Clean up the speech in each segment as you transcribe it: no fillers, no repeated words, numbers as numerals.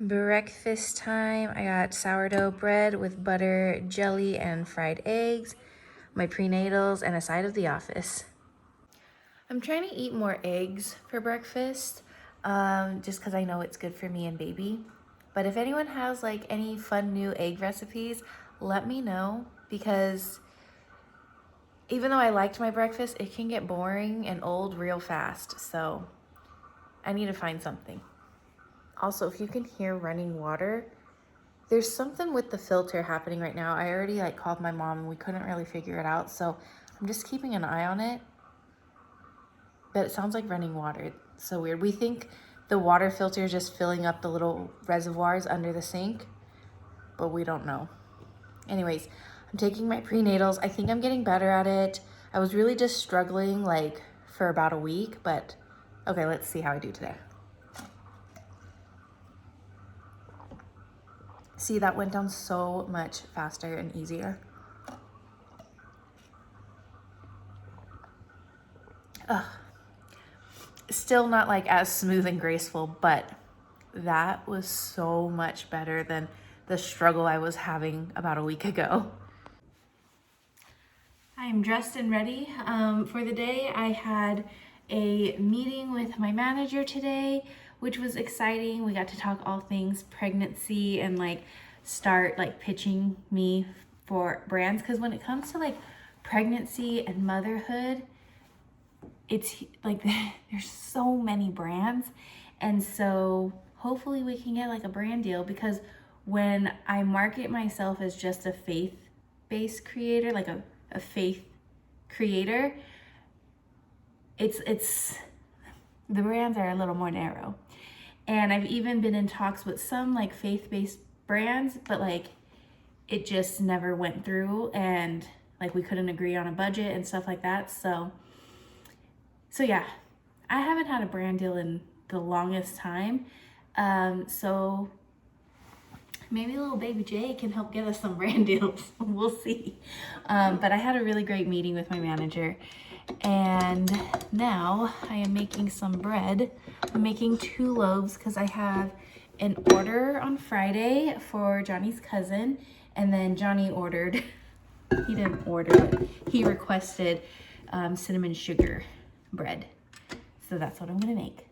Breakfast time. I got sourdough bread with butter, jelly, and fried eggs, my prenatals, and a side of The Office. I'm trying to eat more eggs for breakfast, just because I know it's good for me and baby. But if anyone has like any fun new egg recipes, let me know, because even though I liked my breakfast, it can get boring and old real fast. So I need to find something. Also, if you can hear running water, there's something with the filter happening right now. I already called my mom and we couldn't really figure it out. So I'm just keeping an eye on it. But it sounds like running water. It's so weird. We think the water filter is just filling up the little reservoirs under the sink, but we don't know. Anyways, I'm taking my prenatals. I think I'm getting better at it. I was really just struggling for about a week, but okay, let's see how I do today. See, that went down so much faster and easier. Ugh. Still not as smooth and graceful, but that was so much better than the struggle I was having about a week ago. I am dressed and ready for the day. I had a meeting with my manager today, which was exciting. We got to talk all things pregnancy and start pitching me for brands, because when it comes to pregnancy and motherhood, it's there's so many brands, and so hopefully we can get a brand deal, because when I market myself as just a faith-based creator, a faith creator, it's the brands are a little more narrow. And I've even been in talks with some faith-based brands, but it just never went through, and we couldn't agree on a budget and stuff like that. So yeah, I haven't had a brand deal in the longest time. So maybe little baby Jay can help get us some brand deals. We'll see. But I had a really great meeting with my manager, and now I am making some bread. I'm making 2 loaves because I have an order on Friday for Johnny's cousin, and then Johnny ordered, he didn't order it, he requested cinnamon sugar bread. So that's what I'm gonna make.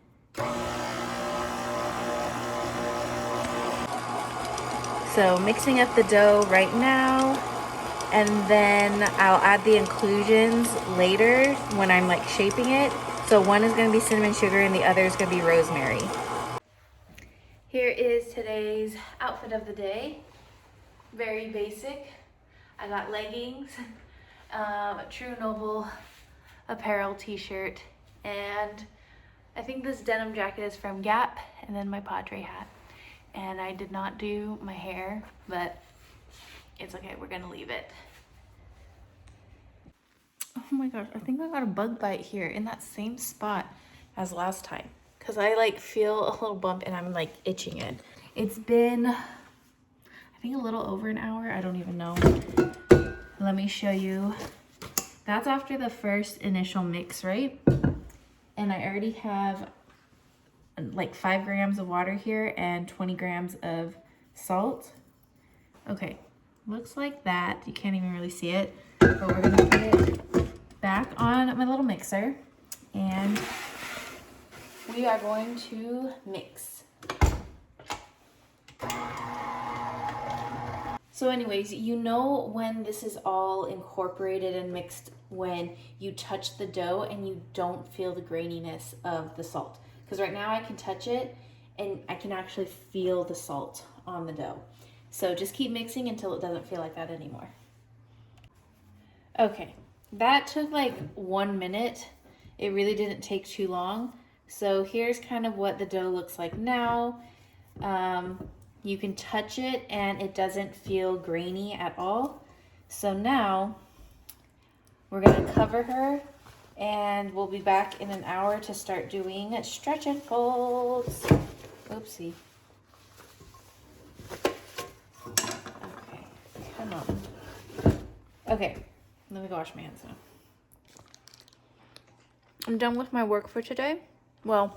So mixing up the dough right now, and then I'll add the inclusions later when I'm shaping it. So one is gonna be cinnamon sugar and the other is gonna be rosemary. Here is today's outfit of the day. Very basic. I got leggings, a True Noble apparel t-shirt, and I think this denim jacket is from Gap, and then my Padre hat. And I did not do my hair, but it's okay, we're gonna leave it. Oh my gosh, I think I got a bug bite here in that same spot as last time, because I feel a little bump and I'm itching it. It's been, I think, a little over an hour. I don't even know. Let me show you. That's after the first initial mix, right? And I already have 5 grams of water here and 20 grams of salt. Okay, looks like that. You can't even really see it, but we're gonna put it back on my little mixer, and we are going to mix. So anyways, you know when this is all incorporated and mixed when you touch the dough and you don't feel the graininess of the salt. Because right now I can touch it and I can actually feel the salt on the dough. So just keep mixing until it doesn't feel like that anymore. Okay, that took 1 minute. It really didn't take too long. So here's kind of what the dough looks like now. You can touch it and it doesn't feel grainy at all. So now we're gonna cover her, and we'll be back in an hour to start doing stretch and folds. Oopsie. Okay, come on. Okay, let me go wash my hands now. I'm done with my work for today. Well,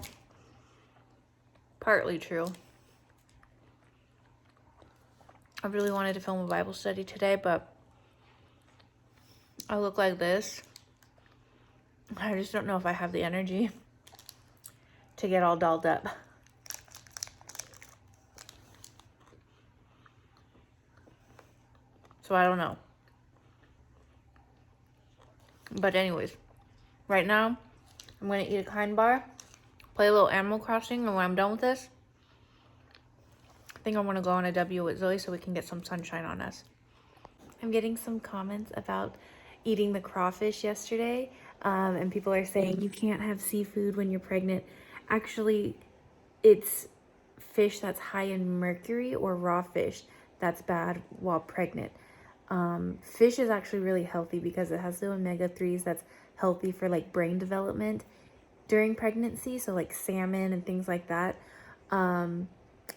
partly true. I really wanted to film a Bible study today, but I look like this. I just don't know if I have the energy to get all dolled up. So I don't know. But anyways, right now, I'm going to eat a Kind bar, play a little Animal Crossing, and when I'm done with this, I think I want to go on a W with Zoe so we can get some sunshine on us. I'm getting some comments about eating the crawfish yesterday, and people are saying you can't have seafood when you're pregnant. Actually, it's fish that's high in mercury or raw fish that's bad while pregnant. Fish is actually really healthy because it has the omega-3s that's healthy for like brain development during pregnancy. So like salmon and things like that.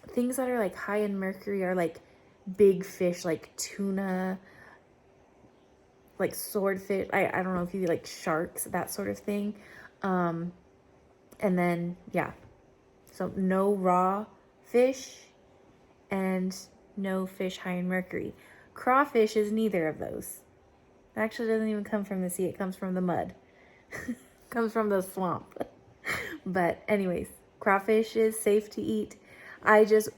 Things that are like high in mercury are like big fish like tuna, like swordfish. I don't know if you like sharks, that sort of thing. And then, yeah. So no raw fish and no fish high in mercury. Crawfish is neither of those. It actually doesn't even come from the sea. It comes from the mud. Comes from the swamp. But anyways, crawfish is safe to eat. I just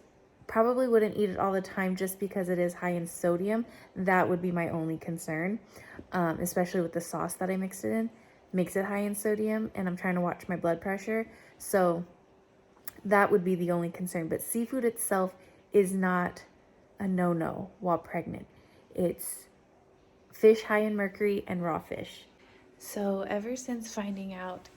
probably wouldn't eat it all the time just because it is high in sodium. That would be my only concern, especially with the sauce that I mixed it in. Makes it high in sodium, and I'm trying to watch my blood pressure. So that would be the only concern. But seafood itself is not a no-no while pregnant. It's fish high in mercury and raw fish. So ever since finding out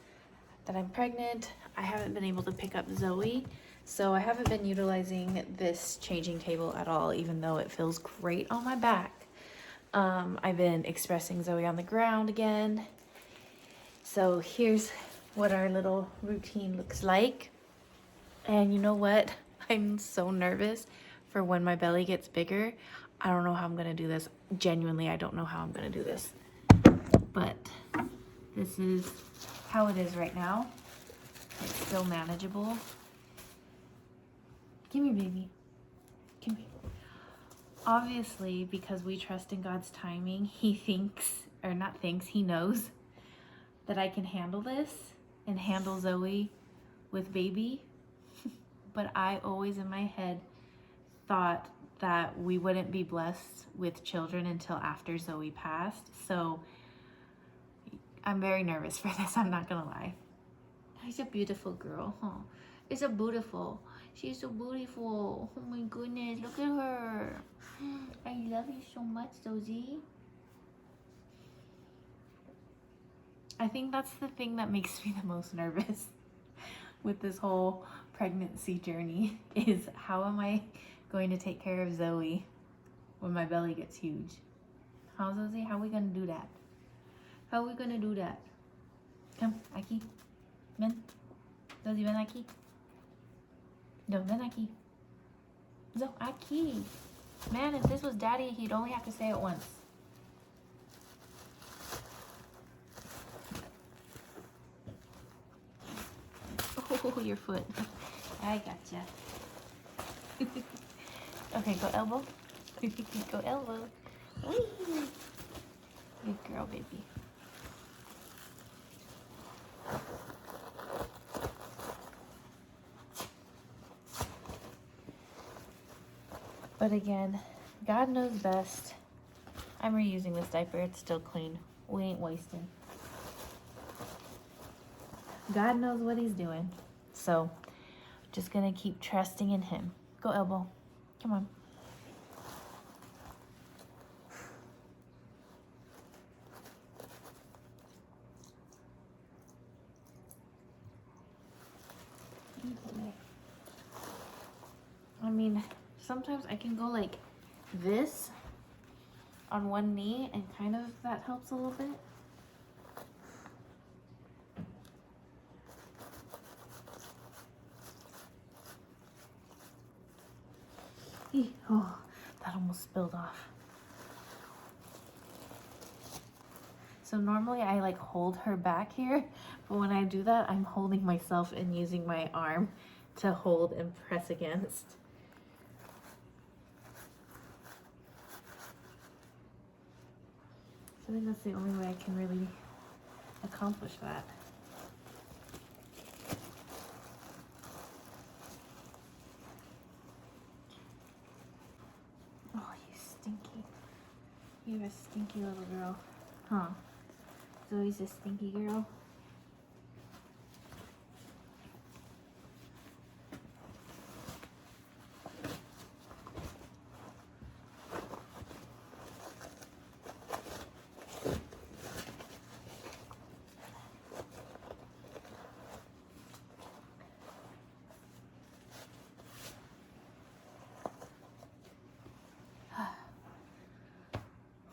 that I'm pregnant, I haven't been able to pick up Zoe. So I haven't been utilizing this changing table at all, even though it feels great on my back. I've been expressing Zoe on the ground again. So here's what our little routine looks like. And you know what? I'm so nervous for when my belly gets bigger. I don't know how I'm gonna do this. Genuinely, I don't know how I'm gonna do this. But this is how it is right now. It's still manageable. Come here, baby. Come here. Obviously, because we trust in God's timing, he knows that I can handle this and handle Zoe with baby. But I always in my head thought that we wouldn't be blessed with children until after Zoe passed. So I'm very nervous for this, I'm not gonna lie. She's a beautiful girl, huh? It's a beautiful. She's so beautiful. Oh my goodness, look at her. I love you so much, Zoe. I think that's the thing that makes me the most nervous with this whole pregnancy journey is how am I going to take care of Zoe when my belly gets huge? How, Zoe? How are we gonna do that? How are we gonna do that? Come, aquí. Ven. Zoe, ven aquí. No, ven aquí. Zoe, aquí. Man, if this was Daddy, he'd only have to say it once. Oh, your foot. I gotcha. Okay, go elbow. Go elbow. Whee! Good girl, baby. But again, God knows best. I'm reusing this diaper. It's still clean. We ain't wasting. God knows what he's doing. So, just gonna keep trusting in him. Go elbow. Come on. I mean, sometimes I can go like this on one knee and kind of that helps a little bit. Oh, that almost spilled off. So normally I like hold her back here, but when I do that, I'm holding myself and using my arm to hold and press against. think that's the only way I can really accomplish that. Oh, you stinky. You're a stinky little girl. Huh? Zoe's a stinky girl.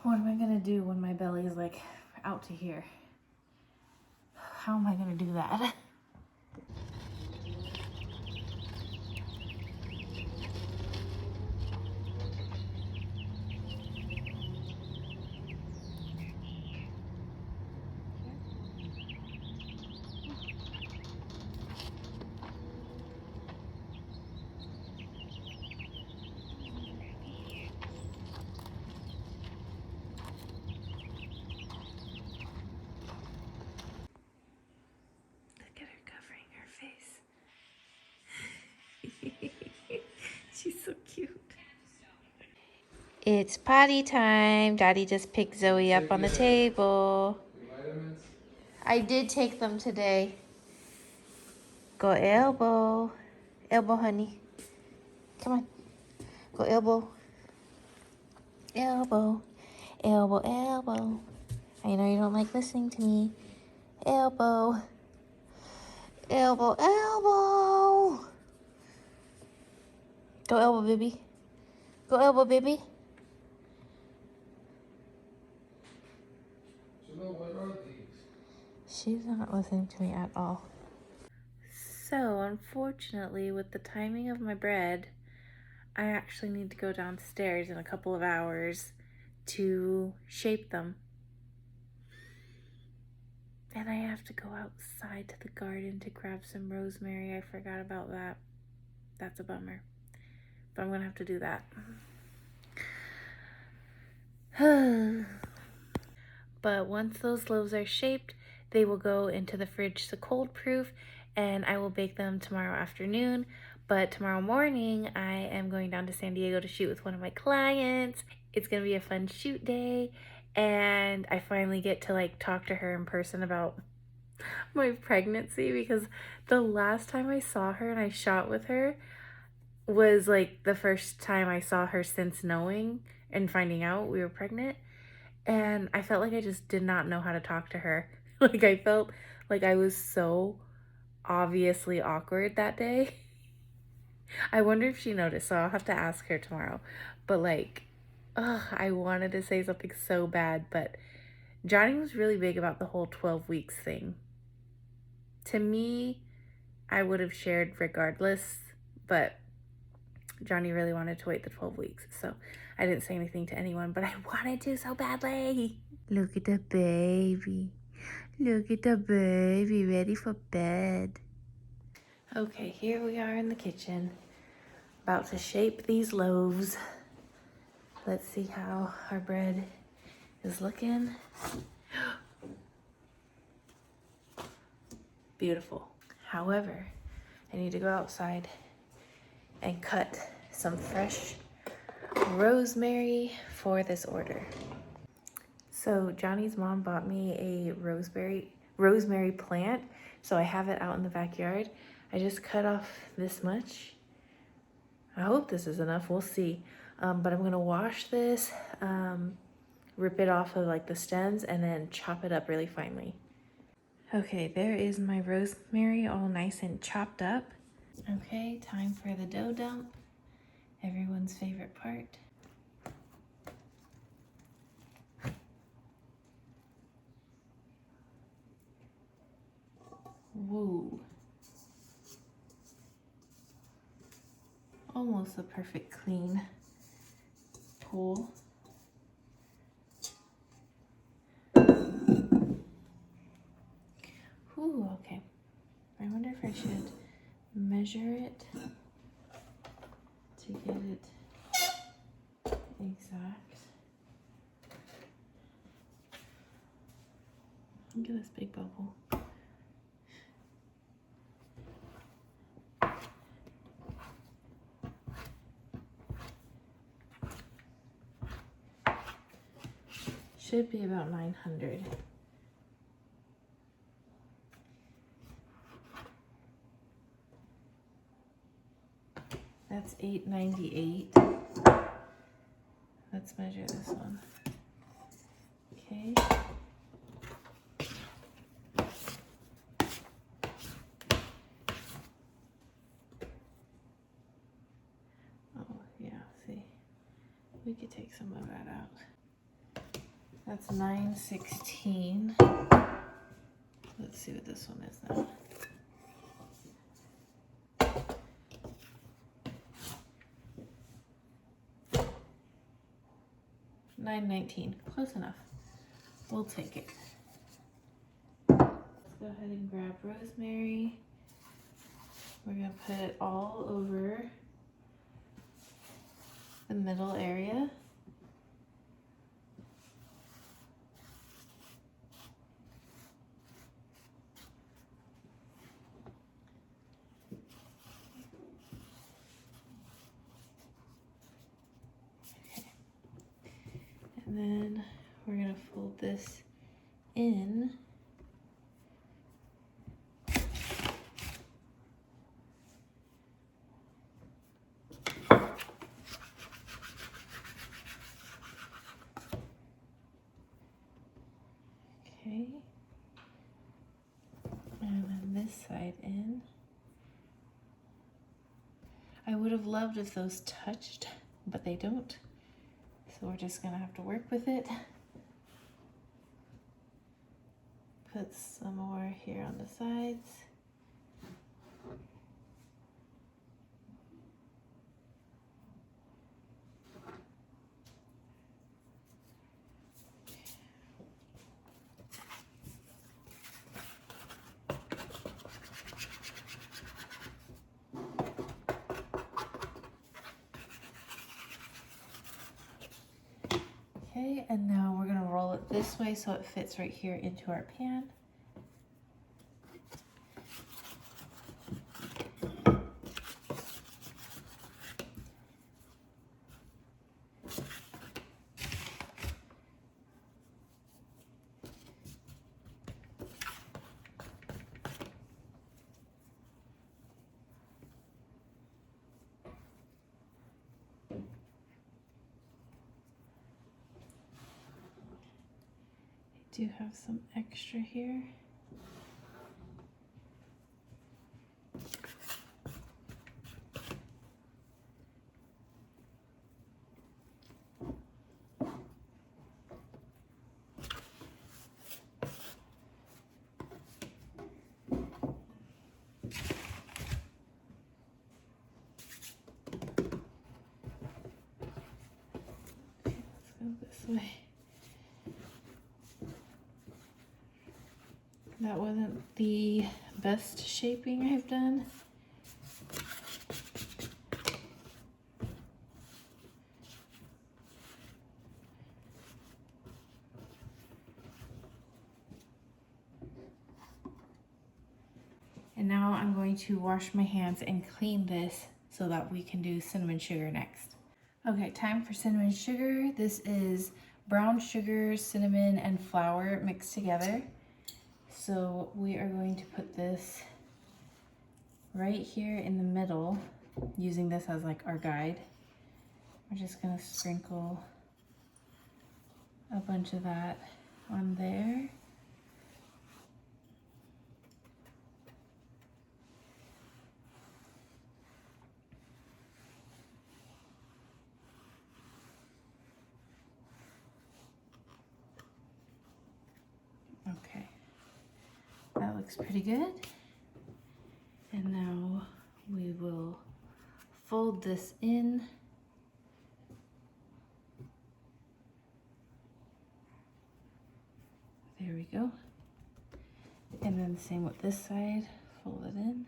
What am I gonna do when my belly is like out to here? How am I gonna do that? Look at her covering her face. She's so cute. It's potty time. Daddy just picked Zoe up on the table. I did take them today. Go elbow. Elbow, honey. Come on. Go elbow. Elbow. Elbow, elbow. I know you don't like listening to me. Elbow. Elbow, elbow. Go elbow, baby. Go elbow, baby. What are these? She's not listening to me at all. So, unfortunately, with the timing of my bread, I actually need to go downstairs in a couple of hours to shape them. And I have to go outside to the garden to grab some rosemary. I forgot about that. That's a bummer. But I'm going to have to do that. But once those loaves are shaped, they will go into the fridge to cold proof, and I will bake them tomorrow afternoon. But tomorrow morning, I am going down to San Diego to shoot with one of my clients. It's gonna be a fun shoot day, and I finally get to like talk to her in person about my pregnancy, because the last time I saw her and I shot with her was like the first time I saw her since knowing and finding out we were pregnant. And I felt like I just did not know how to talk to her. Like, I felt like I was so obviously awkward that day. I wonder if she noticed, so I'll have to ask her tomorrow. But like, I wanted to say something so bad, but Johnny was really big about the whole 12 weeks thing. To me, I would have shared regardless, but Johnny really wanted to wait the 12 weeks, so I didn't say anything to anyone, but I wanted to so badly. Look at the baby. Look at the baby, ready for bed. Okay, here we are in the kitchen, about to shape these loaves. Let's see how our bread is looking. Beautiful. However, I need to go outside and cut some fresh rosemary for this order. So Johnny's mom bought me a rosemary plant, so I have it out in the backyard. I just cut off this much. I hope this is enough, we'll see. But I'm gonna wash this, rip it off of like the stems, and then chop it up really finely. Okay, there is my rosemary all nice and chopped up. Okay, time for the dough dump. Everyone's favorite part. Whoa. Almost a perfect clean pull. Ooh, okay. I wonder if I should measure it to get it exact. Look at this big bubble. Should be about 900. That's 898. Let's measure this one. Okay. Oh, yeah, see. We could take some of that out. That's 916. Let's see what this one is now. $9.19, close enough. We'll take it. Let's go ahead and grab rosemary. We're gonna put it all over the middle area. And then we're gonna fold this in. Okay. And then this side in. I would have loved if those touched, but they don't. So we're just gonna have to work with it. Put some more here on the sides. Okay, and now we're gonna roll it this way so it fits right here into our pan. Do have some extra here. Okay, let's go this way. That wasn't the best shaping I've done. And now I'm going to wash my hands and clean this so that we can do cinnamon sugar next. Okay, time for cinnamon sugar. This is brown sugar, cinnamon, and flour mixed together. So we are going to put this right here in the middle, using this as like our guide. We're just gonna sprinkle a bunch of that on there. Okay, that looks pretty good. And now we will fold this in. There we go. And then the same with this side, fold it in.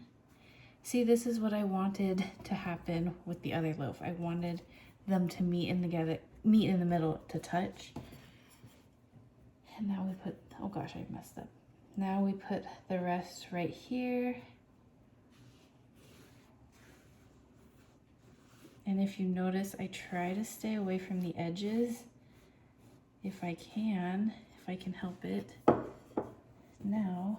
See, this is what I wanted to happen with the other loaf. I wanted them to meet in the middle to touch. And now we put, oh gosh, I messed up. Now we put the rest right here. And if you notice, I try to stay away from the edges if I can help it. Now,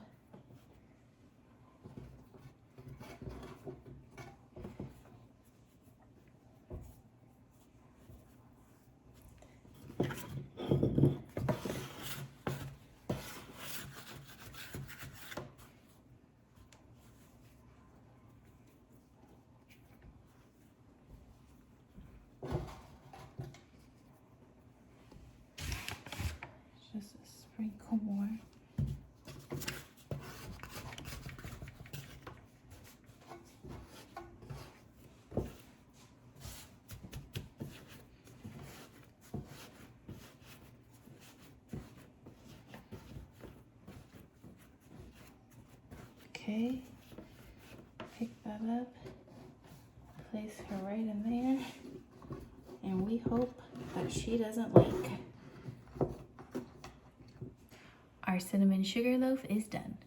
just a sprinkle more. Okay, pick that up, place her right in there, and we hope that she doesn't leak. Our cinnamon sugar loaf is done.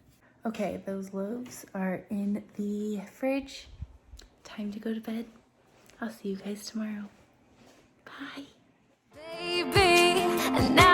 Okay, those loaves are in the fridge. Time to go to bed. I'll see you guys tomorrow. Bye. Baby, and now